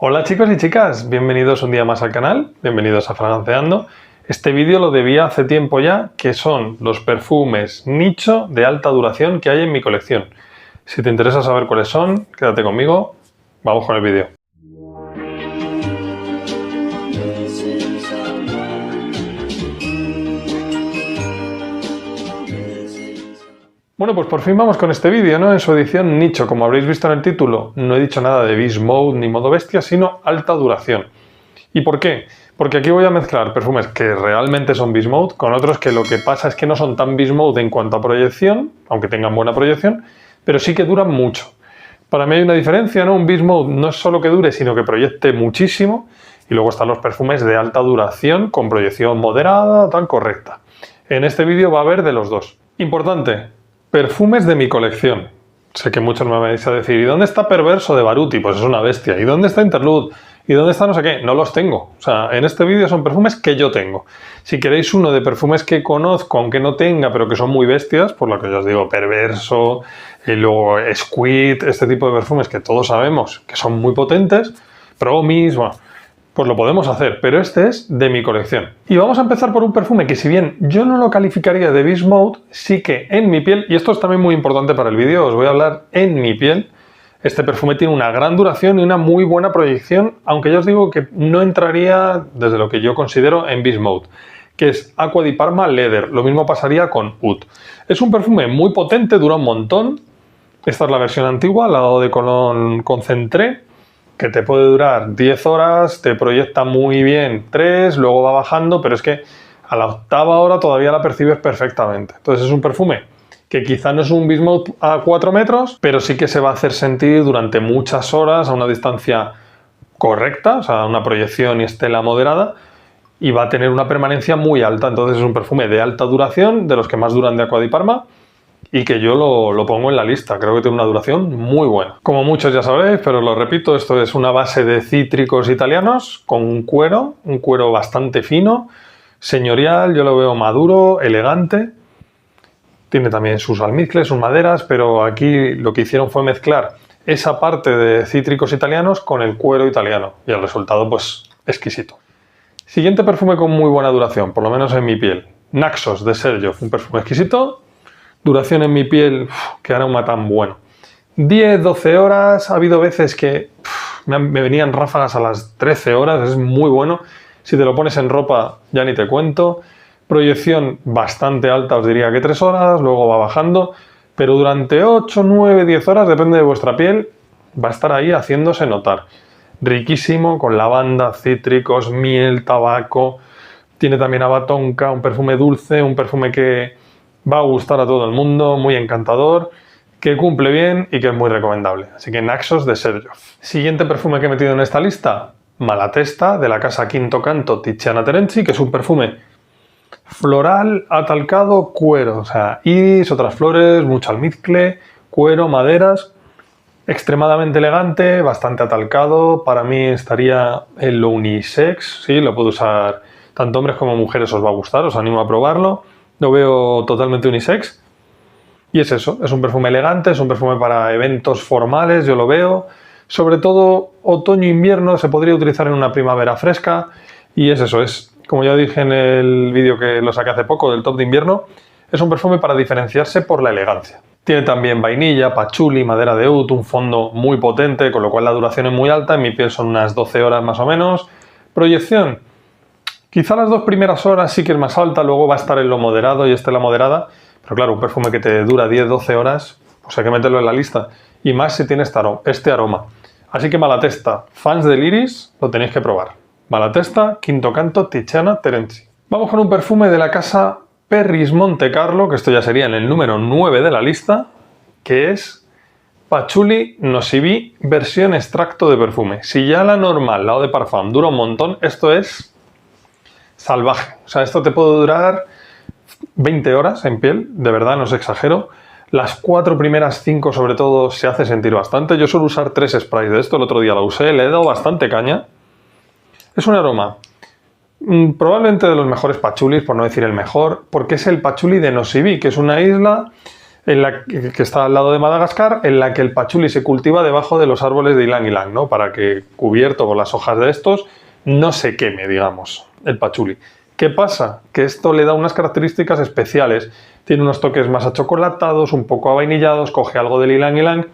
Hola chicos y chicas, bienvenidos un día más al canal, bienvenidos a Fragranceando. Este vídeo lo debía hace tiempo ya, que son los perfumes nicho de alta duración que hay en mi colección. Si te interesa saber cuáles son, quédate conmigo, vamos con el vídeo. Bueno, pues por fin vamos con este vídeo, ¿no? En su edición nicho, como habréis visto en el título, no he dicho nada de Beast Mode ni modo bestia, sino alta duración. ¿Y por qué? Porque aquí voy a mezclar perfumes que realmente son Beast Mode con otros que lo que pasa es que no son tan Beast Mode en cuanto a proyección, aunque tengan buena proyección, pero sí que duran mucho. Para mí hay una diferencia, ¿no? Un Beast Mode no es solo que dure, sino que proyecte muchísimo. Y luego están los perfumes de alta duración con proyección moderada, tan correcta. En este vídeo va a haber de los dos. Importante, perfumes de mi colección. Sé que muchos me vais a decir, ¿y dónde está Perverso de Baruti? Pues es una bestia. ¿Y dónde está Interlude? ¿Y dónde está no sé qué? No los tengo. O sea, en este vídeo son perfumes que yo tengo. Si queréis uno de perfumes que conozco, aunque no tenga, pero que son muy bestias, por lo que yo os digo, Perverso, y luego Squid, este tipo de perfumes que todos sabemos que son muy potentes, Promise, bueno, pues lo podemos hacer, pero este es de mi colección. Y vamos a empezar por un perfume que, si bien yo no lo calificaría de Beast Mode, sí que en mi piel, y esto es también muy importante para el vídeo, os voy a hablar en mi piel. Este perfume tiene una gran duración y una muy buena proyección, aunque ya os digo que no entraría desde lo que yo considero en Beast Mode, que es Acqua di Parma Leather. Lo mismo pasaría con Oud. Es un perfume muy potente, dura un montón. Esta es la versión antigua, la Eau de Cologne Concentré, que te puede durar 10 horas, te proyecta muy bien 3, luego va bajando, pero es que a la octava hora todavía la percibes perfectamente. Entonces es un perfume que quizá no es un Beast Mode a 4 metros, pero sí que se va a hacer sentir durante muchas horas a una distancia correcta, o sea, una proyección y estela moderada, y va a tener una permanencia muy alta. Entonces es un perfume de alta duración, de los que más duran de Acqua di Parma, y que yo lo pongo en la lista. Creo que tiene una duración muy buena. Como muchos ya sabréis, pero lo repito, esto es una base de cítricos italianos con un cuero bastante fino, señorial, yo lo veo maduro, elegante. Tiene también sus almizcles, sus maderas, pero aquí lo que hicieron fue mezclar esa parte de cítricos italianos con el cuero italiano, y el resultado, pues, exquisito. Siguiente perfume con muy buena duración, por lo menos en mi piel. Naxos de Sergio, un perfume exquisito. Duración en mi piel, qué aroma tan bueno. 10-12 horas, ha habido veces que me venían ráfagas a las 13 horas, es muy bueno. Si te lo pones en ropa, ya ni te cuento. Proyección bastante alta, os diría que 3 horas, luego va bajando. Pero durante 8, 9, 10 horas, depende de vuestra piel, va a estar ahí haciéndose notar. Riquísimo, con lavanda, cítricos, miel, tabaco. Tiene también haba tonka, un perfume dulce, un perfume que va a gustar a todo el mundo, muy encantador, que cumple bien y que es muy recomendable. Así que Naxos de Sergio. Siguiente perfume que he metido en esta lista, Malatesta, de la casa Quinto Canto Tiziana Terenzi, que es un perfume floral, atalcado, cuero. O sea, iris, otras flores, mucho almizcle, cuero, maderas. Extremadamente elegante, bastante atalcado. Para mí estaría en lo unisex, sí, lo puedo usar tanto hombres como mujeres, os va a gustar, os animo a probarlo. Lo veo totalmente unisex. Y es eso, es un perfume elegante, es un perfume para eventos formales, yo lo veo. Sobre todo otoño-invierno, se podría utilizar en una primavera fresca. Y es eso, es, como ya dije en el vídeo que lo saqué hace poco del top de invierno, es un perfume para diferenciarse por la elegancia. Tiene también vainilla, pachuli, madera de oud, un fondo muy potente, con lo cual la duración es muy alta. En mi piel son unas 12 horas más o menos. Proyección, quizá las 2 primeras horas sí que es más alta, luego va a estar en lo moderado y estela moderada, pero claro, un perfume que te dura 10-12 horas, pues hay que meterlo en la lista, y más si tiene este aroma. Así que Malatesta, fans del iris, lo tenéis que probar. Malatesta, Quinto Canto, Tiziana Terenzi. Vamos con un perfume de la casa Perris Monte Carlo, que esto ya sería en el número 9 de la lista, que es Patchouli Nocivì versión extracto de perfume. Si ya la normal, la Eau de Parfum, dura un montón, esto es salvaje. O sea, esto te puede durar 20 horas en piel, de verdad, no os exagero. Las 4 primeras 5 sobre todo se hace sentir bastante. Yo suelo usar 3 sprays de esto, el otro día lo usé, le he dado bastante caña. Es un aroma probablemente de los mejores patchoulis, por no decir el mejor, porque es el patchouli de Nocivì, que es una isla que está al lado de Madagascar, en la que el pachuli se cultiva debajo de los árboles de ylang ylang, ¿no? Para que, cubierto con las hojas de estos, no se queme, digamos, el pachuli. ¿Qué pasa? Que esto le da unas características especiales. Tiene unos toques más achocolatados, un poco avainillados, coge algo del ylang ylang.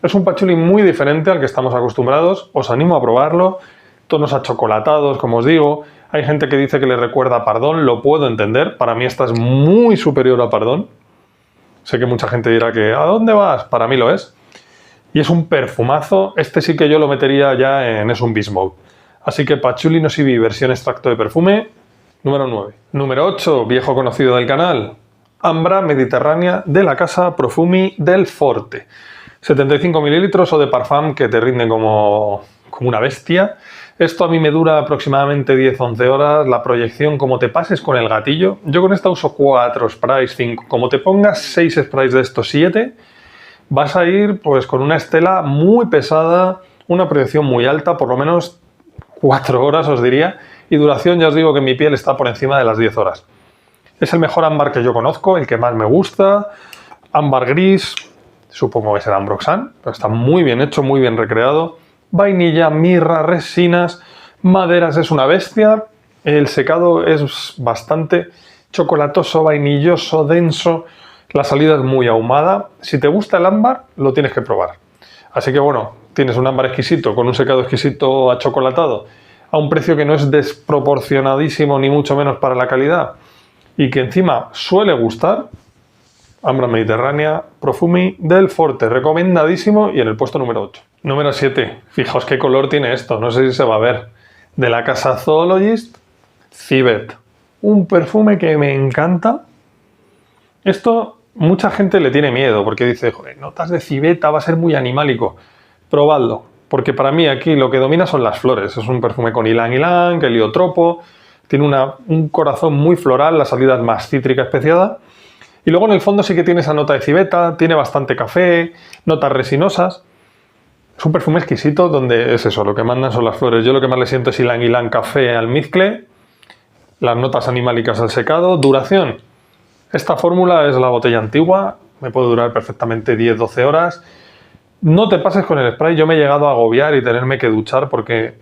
Es un pachuli muy diferente al que estamos acostumbrados. Os animo a probarlo. Tonos achocolatados, como os digo. Hay gente que dice que le recuerda a pardón, lo puedo entender. Para mí esta es muy superior a pardón. Sé que mucha gente dirá que ¿a dónde vas? Para mí lo es. Y es un perfumazo. Este sí que yo lo metería ya en es un Beast Mode. Así que Patchouli no Civi versión extracto de perfume, número 9. Número 8, viejo conocido del canal. Ambra Mediterránea de la casa Profumi del Forte. 75 mililitros o de parfum que te rinde como una bestia. Esto a mí me dura aproximadamente 10-11 horas. La proyección, como te pases con el gatillo. Yo con esta uso 4 sprays, 5. Como te pongas 6 sprays de estos 7, vas a ir pues con una estela muy pesada, una proyección muy alta, por lo menos 4 horas os diría. Y duración ya os digo que mi piel está por encima de las 10 horas. Es el mejor ámbar que yo conozco, el que más me gusta. Ámbar gris, supongo que será Ambroxan, pero está muy bien hecho, muy bien recreado. Vainilla, mirra, resinas, maderas, es una bestia. El secado es bastante chocolatoso, vainilloso, denso. La salida es muy ahumada. Si te gusta el ámbar, lo tienes que probar. Así que bueno, tienes un ámbar exquisito con un secado exquisito achocolatado a un precio que no es desproporcionadísimo ni mucho menos para la calidad y que encima suele gustar. Ambra Mediterránea Profumi del Forte, recomendadísimo, y en el puesto número 8. Número 7, fijaos qué color tiene esto, no sé si se va a ver. De la casa Zoologist, Civet. Un perfume que me encanta. Esto mucha gente le tiene miedo porque dice, joder, notas de civeta, va a ser muy animálico. Probadlo, porque para mí aquí lo que domina son las flores. Es un perfume con ylang ylang, heliotropo, tiene un corazón muy floral, la salida es más cítrica especiada. Y luego en el fondo sí que tiene esa nota de civeta, tiene bastante café, notas resinosas. Es un perfume exquisito donde es eso, lo que mandan son las flores. Yo lo que más le siento es ylang ylang café al mezcle, las notas animálicas al secado. Duración. Esta fórmula es la botella antigua, me puede durar perfectamente 10-12 horas. No te pases con el spray, yo me he llegado a agobiar y tenerme que duchar porque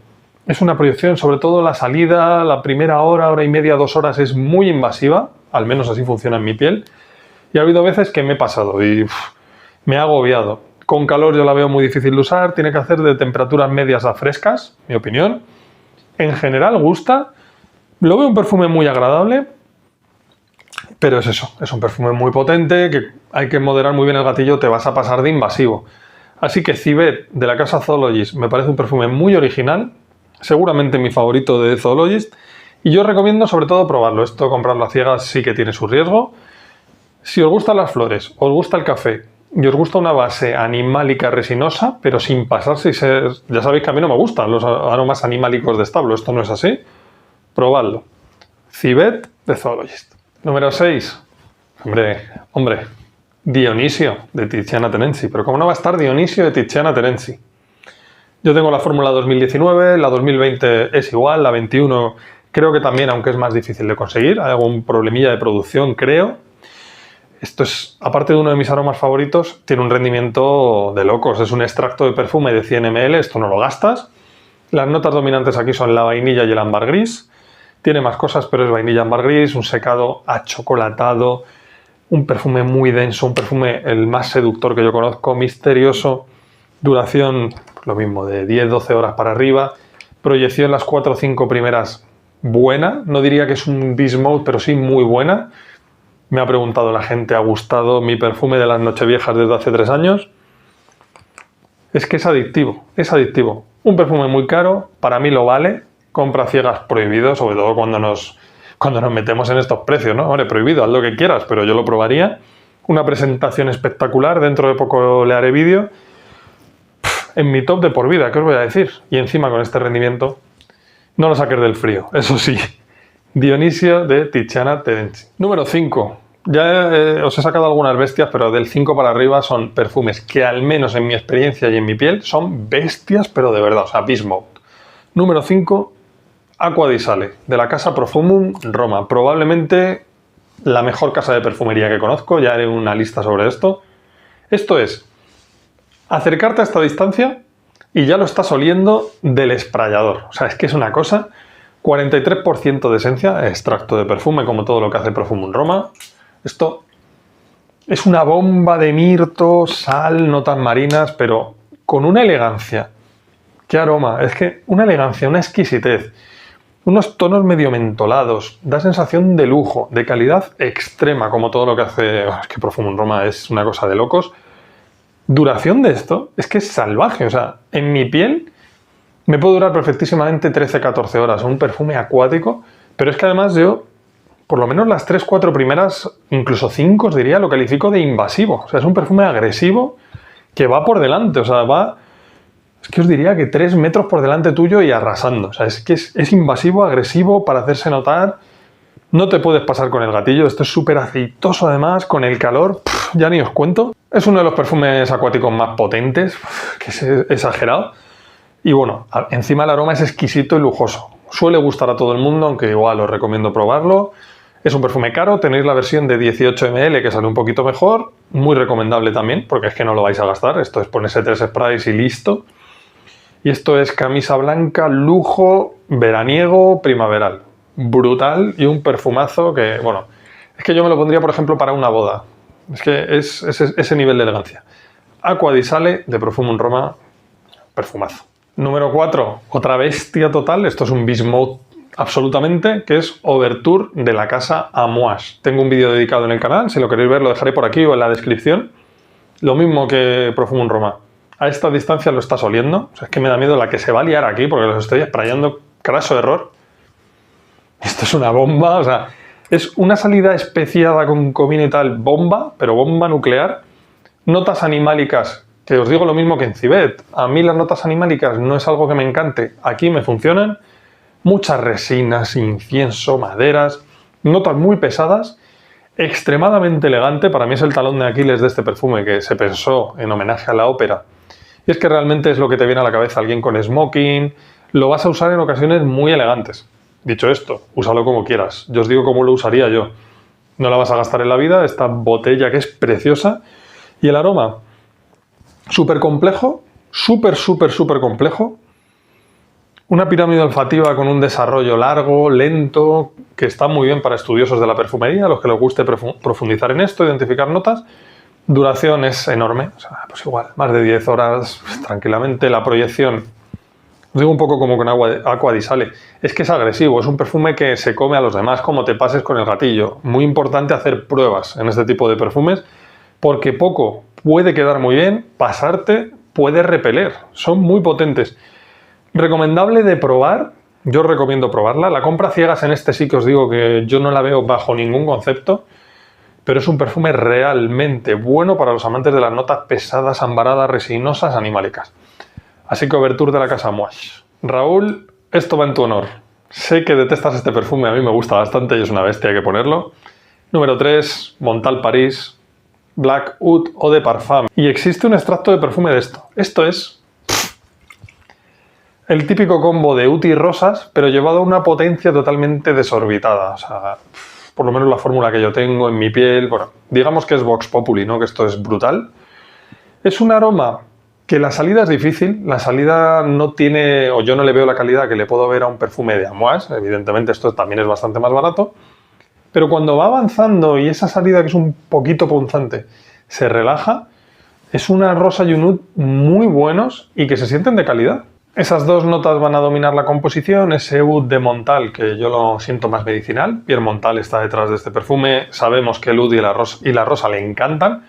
es una proyección, sobre todo la salida, la primera hora, hora y media, 2 horas es muy invasiva, al menos así funciona en mi piel. Y ha habido veces que me he pasado y me ha agobiado. Con calor yo la veo muy difícil de usar, tiene que hacer de temperaturas medias a frescas, mi opinión. En general gusta, lo veo un perfume muy agradable, pero es eso, es un perfume muy potente, que hay que moderar muy bien el gatillo, te vas a pasar de invasivo. Así que Civet de la casa Zoologist me parece un perfume muy original, seguramente mi favorito de Zoologist, y yo recomiendo sobre todo probarlo. Esto comprarlo a ciegas sí que tiene su riesgo. Si os gustan las flores, os gusta el café y os gusta una base animálica resinosa, pero sin pasarse y ser... Ya sabéis que a mí no me gustan los aromas animálicos de establo, esto no es así. Probadlo. Civet de Zoologist. Número 6. Hombre, Dionisio de Tiziana Terenzi. Pero ¿cómo no va a estar Dionisio de Tiziana Terenzi? Yo tengo la fórmula 2019, la 2020 es igual, la 21 creo que también, aunque es más difícil de conseguir. Hay algún problemilla de producción, creo. Esto es, aparte de uno de mis aromas favoritos, tiene un rendimiento de locos. Es un extracto de perfume de 100 ml, esto no lo gastas. Las notas dominantes aquí son la vainilla y el ámbar gris. Tiene más cosas, pero es vainilla, ámbar gris, un secado achocolatado, un perfume muy denso, un perfume el más seductor que yo conozco, misterioso. Duración, lo mismo, de 10-12 horas para arriba. Proyección las 4 o 5 primeras buena. No diría que es un Beast Mode, pero sí muy buena. Me ha preguntado la gente, ¿ha gustado mi perfume de las Nocheviejas desde hace 3 años? Es que es adictivo, es adictivo. Un perfume muy caro, para mí lo vale. Compra ciegas prohibido, sobre todo cuando nos metemos en estos precios, ¿no? Hombre, prohibido, haz lo que quieras, pero yo lo probaría. Una presentación espectacular, dentro de poco le haré vídeo. En mi top de por vida, ¿qué os voy a decir? Y encima con este rendimiento, no lo saques del frío, eso sí. Dionisio de Tiziana Terenzi. Número 5. Ya os he sacado algunas bestias, pero del 5 para arriba son perfumes que al menos en mi experiencia y en mi piel son bestias, pero de verdad, o sea, Beast Mode. Número 5, Acqua di Sale, de la casa Profumum Roma. Probablemente la mejor casa de perfumería que conozco, ya haré una lista sobre esto. Esto es acercarte a esta distancia y ya lo estás oliendo del sprayador. O sea, es que es una cosa, 43% de esencia, extracto de perfume, como todo lo que hace Profumum Roma. Esto es una bomba de mirto, sal, notas marinas, pero con una elegancia. ¡Qué aroma! Es que una elegancia, una exquisitez. Unos tonos medio mentolados, da sensación de lujo, de calidad extrema, como todo lo que hace... Es que Profumum Roma es una cosa de locos. Duración de esto es que es salvaje, o sea, en mi piel me puede durar perfectísimamente 13-14 horas, un perfume acuático, pero es que además yo, por lo menos las 3-4 primeras, incluso 5 os diría, lo califico de invasivo, o sea, es un perfume agresivo que va por delante, o sea, va... Es que os diría que 3 metros por delante tuyo y arrasando. O sea, es que es invasivo, agresivo, para hacerse notar. No te puedes pasar con el gatillo. Esto es súper aceitoso además, con el calor. Ya ni os cuento. Es uno de los perfumes acuáticos más potentes, que es exagerado. Y bueno, encima el aroma es exquisito y lujoso. Suele gustar a todo el mundo, aunque igual os recomiendo probarlo. Es un perfume caro. Tenéis la versión de 18 ml que sale un poquito mejor. Muy recomendable también, porque es que no lo vais a gastar. Esto es ponerse 3 sprays y listo. Y esto es camisa blanca, lujo, veraniego, primaveral. Brutal y un perfumazo que, bueno, es que yo me lo pondría, por ejemplo, para una boda. Es que es ese nivel de elegancia. Acqua di Sale de Profumum Roma, perfumazo. Número 4, otra bestia total. Esto es un Beast Mode absolutamente, que es Overture de la casa Amouage. Tengo un vídeo dedicado en el canal, si lo queréis ver lo dejaré por aquí o en la descripción. Lo mismo que Profumum Roma. A esta distancia lo estás oliendo. O sea, es que me da miedo la que se va a liar aquí porque los estoy sprayando. Craso error. Esto es una bomba. O sea, es una salida especiada con comino y tal. Bomba, pero bomba nuclear. Notas animálicas, que os digo lo mismo que en Cibet. A mí las notas animálicas no es algo que me encante. Aquí me funcionan. Muchas resinas, incienso, maderas. Notas muy pesadas. Extremadamente elegante. Para mí es el talón de Aquiles de este perfume, que se pensó en homenaje a la ópera. Y es que realmente es lo que te viene a la cabeza, alguien con smoking, lo vas a usar en ocasiones muy elegantes. Dicho esto, úsalo como quieras, yo os digo cómo lo usaría yo. No la vas a gastar en la vida, esta botella que es preciosa. Y el aroma, súper complejo, súper complejo. Una pirámide olfativa con un desarrollo largo, lento, que está muy bien para estudiosos de la perfumería, a los que les guste profundizar en esto, identificar notas. Duración es enorme, o sea, pues igual, más de 10 horas tranquilamente. La proyección, os digo un poco como con Acqua di Sale, es que es agresivo, es un perfume que se come a los demás como te pases con el gatillo. Muy importante hacer pruebas en este tipo de perfumes, porque poco puede quedar muy bien, pasarte puede repeler, son muy potentes. Recomendable de probar, yo os recomiendo probarla. La compra ciegas en este sí que os digo que yo no la veo bajo ningún concepto. Pero es un perfume realmente bueno para los amantes de las notas pesadas, ambaradas, resinosas, animálicas. Así que Overture de la casa Amouage. Raúl, esto va en tu honor. Sé que detestas este perfume, a mí me gusta bastante y es una bestia, hay que ponerlo. Número 3, Montal Paris, Black Oud Eau de Parfum. Y existe un extracto de perfume de esto. Esto es el típico combo de oud y rosas, pero llevado a una potencia totalmente desorbitada. O sea, por lo menos la fórmula que yo tengo en mi piel, bueno, digamos que es Vox Populi, ¿no? Que esto es brutal. Es un aroma que la salida es difícil, la salida no tiene, o yo no le veo la calidad que le puedo ver a un perfume de Amouage, evidentemente esto también es bastante más barato, pero cuando va avanzando y esa salida que es un poquito punzante se relaja, es una rosa y un oud muy buenos y que se sienten de calidad. Esas dos notas van a dominar la composición, ese oud de Montal, que yo lo siento más medicinal. Pierre Montal está detrás de este perfume. Sabemos que el oud y la rosa le encantan.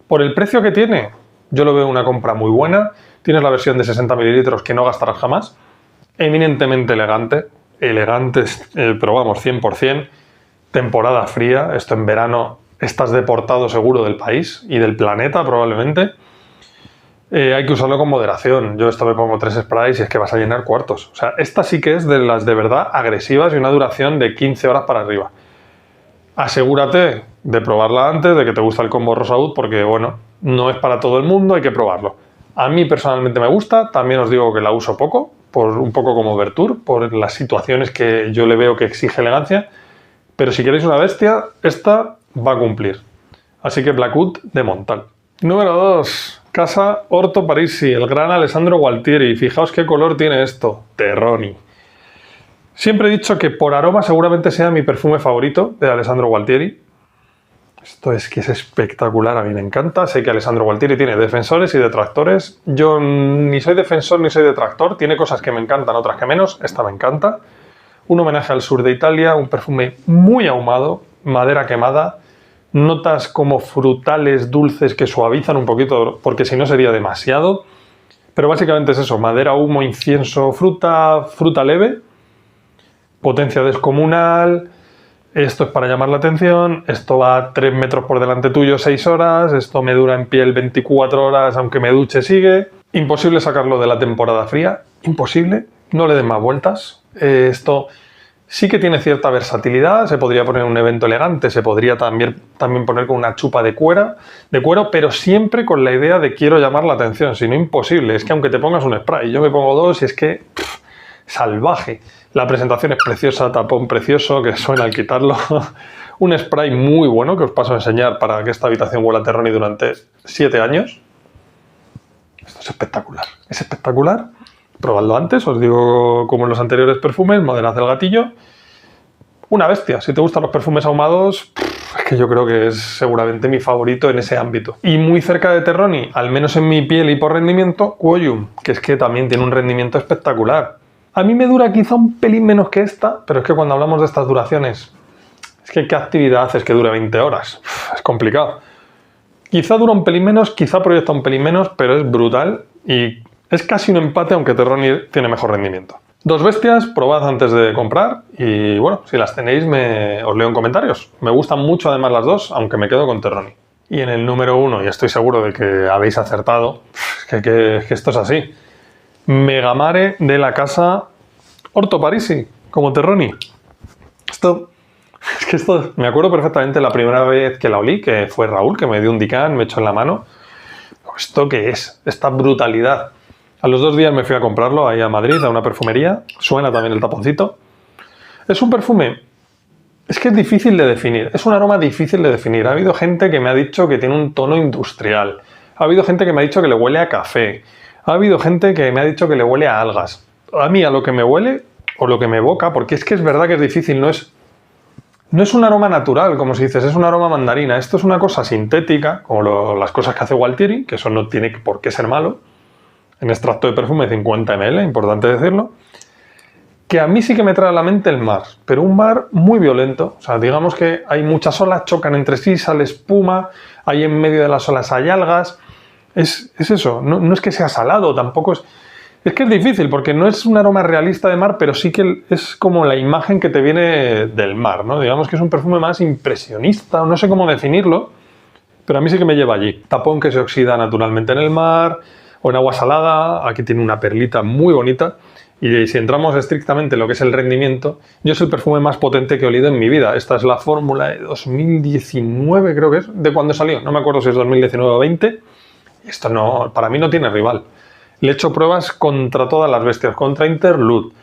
Por el precio que tiene, yo lo veo una compra muy buena. Tienes la versión de 60 ml que no gastarás jamás. Eminentemente elegante. Elegante, pero vamos, 100%. Temporada fría. Esto en verano estás deportado seguro del país y del planeta probablemente. Hay que usarlo con moderación. Yo esto me pongo 3 sprays y es que vas a llenar cuartos. O sea, esta sí que es de las de verdad agresivas y una duración de 15 horas para arriba. Asegúrate de probarla antes, de que te gusta el combo rosa oud, porque bueno, no es para todo el mundo, hay que probarlo. A mí personalmente me gusta, también os digo que la uso poco, un poco como Overture, por las situaciones que yo le veo que exige elegancia, Pero si queréis una bestia, esta va a cumplir. Así que Blackwood de Montal. Número 2. Casa Orto Parisi, el gran Alessandro Gualtieri. Fijaos qué color tiene esto. Terroni. Siempre he dicho que por aroma seguramente sea mi perfume favorito de Alessandro Gualtieri. Esto es que es espectacular, a mí me encanta. Sé que Alessandro Gualtieri tiene defensores y detractores. Yo ni soy defensor ni soy detractor. Tiene cosas que me encantan, otras que menos. Esta me encanta. Un homenaje al sur de Italia, un perfume muy ahumado, madera quemada, notas como frutales, dulces que suavizan un poquito, porque si no sería demasiado. Pero básicamente es eso, madera, humo, incienso, fruta leve, potencia descomunal. Esto es para llamar la atención, esto va a 3 metros por delante tuyo 6 horas, esto me dura en piel 24 horas, aunque me duche sigue. Imposible sacarlo de la temporada fría, imposible, no le den más vueltas. Esto sí que tiene cierta versatilidad, se podría poner en un evento elegante, se podría también poner con una chupa de cuero, pero siempre con la idea de quiero llamar la atención, si no imposible. Es que aunque te pongas un spray, yo me pongo 2 y es que salvaje. La presentación es preciosa, tapón precioso, que suena al quitarlo. Un spray muy bueno que os paso a enseñar para que esta habitación huela a Terroni durante 7 años. Esto es espectacular. Es espectacular. Probadlo antes, os digo como en los anteriores perfumes, moderad el gatillo. Una bestia. Si te gustan los perfumes ahumados, es que yo creo que es seguramente mi favorito en ese ámbito. Y muy cerca de Terroni, al menos en mi piel y por rendimiento, Quoyum, que es que también tiene un rendimiento espectacular. A mí me dura quizá un pelín menos que esta, pero es que cuando hablamos de estas duraciones, es que ¿qué actividad haces que dure 20 horas? Es complicado. Quizá dura un pelín menos, quizá proyecta un pelín menos, pero es brutal y es casi un empate, aunque Terroni tiene mejor rendimiento. 2 bestias, probad antes de comprar y bueno, si las tenéis os leo en comentarios. Me gustan mucho además las dos, aunque me quedo con Terroni. Y en el número 1, y estoy seguro de que habéis acertado, es que esto es así. Megamare de la casa Orto Parisi, como Terroni. Esto me acuerdo perfectamente la primera vez que la olí, que fue Raúl, que me dio un Dicán, me echó en la mano. ¿Esto qué es? Esta brutalidad. A los 2 días me fui a comprarlo ahí a Madrid, a una perfumería. Suena también el taponcito. Es un perfume, es que es difícil de definir. Es un aroma difícil de definir. Ha habido gente que me ha dicho que tiene un tono industrial. Ha habido gente que me ha dicho que le huele a café. Ha habido gente que me ha dicho que le huele a algas. A mí a lo que me huele o lo que me evoca, porque es que es verdad que es difícil, no es un aroma natural, como si dices, es un aroma mandarina. Esto es una cosa sintética, como las cosas que hace Gualtieri, que eso no tiene por qué ser malo. En extracto de perfume 50 ml, importante decirlo. Que a mí sí que me trae a la mente el mar, pero un mar muy violento. O sea, digamos que hay muchas olas, chocan entre sí, sale espuma, ahí en medio de las olas hay algas. Es eso, no es que sea salado, tampoco es... Es que es difícil, porque no es un aroma realista de mar, pero sí que es como la imagen que te viene del mar, ¿no? Digamos que es un perfume más impresionista, no sé cómo definirlo, pero a mí sí que me lleva allí. Tapón que se oxida naturalmente en el mar o en agua salada, aquí tiene una perlita muy bonita, y si entramos estrictamente en lo que es el rendimiento, yo es el perfume más potente que he olido en mi vida. Esta es la fórmula de 2019, creo que es, de cuando salió, no me acuerdo si es 2019 o 20. Esto no, para mí no tiene rival. Le he hecho pruebas contra todas las bestias, contra Interlude.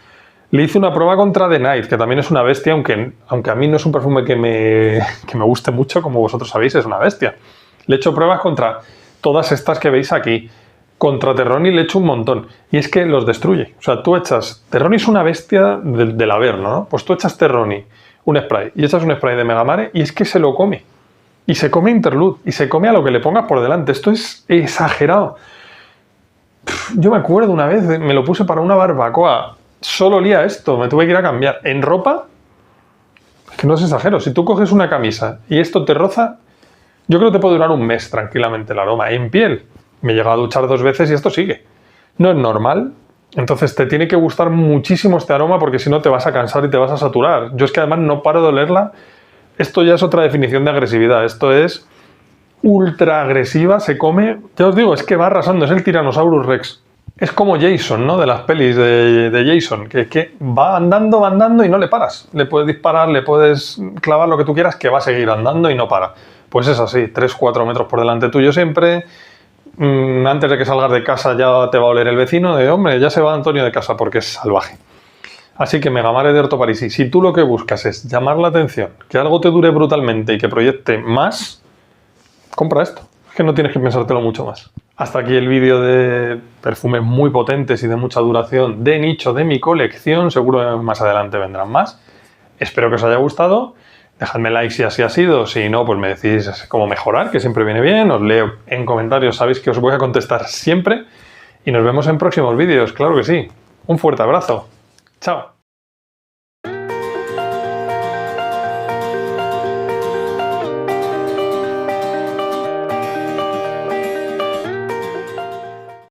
Le hice una prueba contra The Night, que también es una bestia, aunque a mí no es un perfume que me guste mucho, como vosotros sabéis, es una bestia. Le he hecho pruebas contra todas estas que veis aquí. Contra Terroni le he hecho un montón. Y es que los destruye. O sea, tú echas... Terroni es una bestia del Averno, ¿no? Pues tú echas Terroni, un spray, y echas un spray de Megamare, y es que se lo come. Y se come Interlude, y se come a lo que le pongas por delante. Esto es exagerado. Yo me acuerdo una vez, me lo puse para una barbacoa. Solo olía esto, me tuve que ir a cambiar. En ropa, es que no es exagero. Si tú coges una camisa y esto te roza, yo creo que te puede durar un mes tranquilamente el aroma. En piel, me he llegado a duchar 2 veces y esto sigue. No es normal. Entonces te tiene que gustar muchísimo este aroma porque si no te vas a cansar y te vas a saturar. Yo es que además no paro de olerla. Esto ya es otra definición de agresividad. Esto es ultra agresiva, se come... Ya os digo, es que va arrasando, es el Tyrannosaurus Rex. Es como Jason, ¿no? De las pelis de Jason, que va andando y no le paras. Le puedes disparar, le puedes clavar lo que tú quieras, que va a seguir andando y no para. Pues es así, 3-4 metros por delante tuyo siempre. Antes de que salgas de casa ya te va a oler el vecino de, hombre, ya se va Antonio de casa porque es salvaje. Así que Megamare de Orto Parisi, si tú lo que buscas es llamar la atención, que algo te dure brutalmente y que proyecte más, compra esto. Es que no tienes que pensártelo mucho más. Hasta aquí el vídeo de perfumes muy potentes y de mucha duración de nicho de mi colección. Seguro que más adelante vendrán más. Espero que os haya gustado. Dejadme like si así ha sido. Si no, pues me decís cómo mejorar, que siempre viene bien. Os leo en comentarios. Sabéis que os voy a contestar siempre. Y nos vemos en próximos vídeos. Claro que sí. Un fuerte abrazo. Chao.